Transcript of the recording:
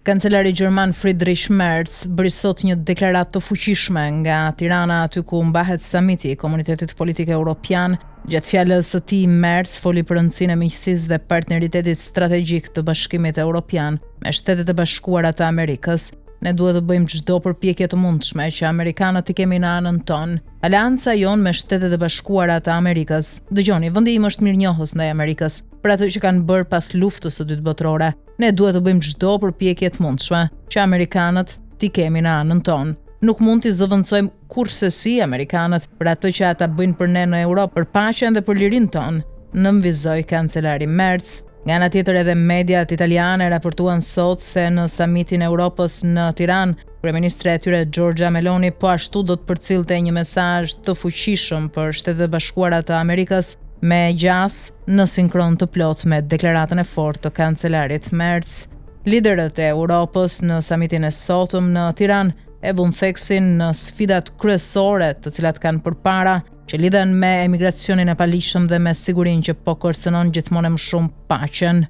Kancelari gjerman Friedrich Merz bëri sot një deklaratë të fuqishme nga Tirana, aty ku mbahet samiti i Komunitetit Politik Evropian. Gjatë fjalës së tij, Merz foli për rëndësinë e miqësisë dhe partneritetit strategjik të Bashkimit Evropian me Shtetet e Bashkuara të Amerikës. Ne duhet të bëjmë çdo përpjekje të mundshme që amerikanët i kemi në anën tonë. Aleanca jon me Shtetet e Bashkuara të Amerikës. Dëgjoni, vendi im është mirënjohës ndaj Amerikës për ato që kanë bërë pas luftës së dytë botërore. Ne duhet të bëjmë çdo përpjekje të mundshme që amerikanët t'i kemi në anën tonë. Nuk mund t'i zëvendësojmë kurrësi amerikanët për ato që ata bëjnë për ne në Europë, për paqen dhe për lirinë tonë, nënvizoi kancelari Merz. Nga ana tjetër, edhe mediat italiane raportuan sot se në samitin e Europës në Tiranë, kryeministri e tyre Giorgia Meloni po ashtu do të përcillte një mesazh të fuqishëm për Shtetet e Bashkuara të Amerikës, me gjas në sinkron të plot me deklaratën e fortë të kancelarit Merz. Liderët e Europës në samitin e sotëm në Tiranë e vënë theksin në sfidat kryesore të cilat kanë përpara, që lidhen me emigracionin e palishëm dhe me sigurinë që po kërcënon gjithmonë më shumë paqen.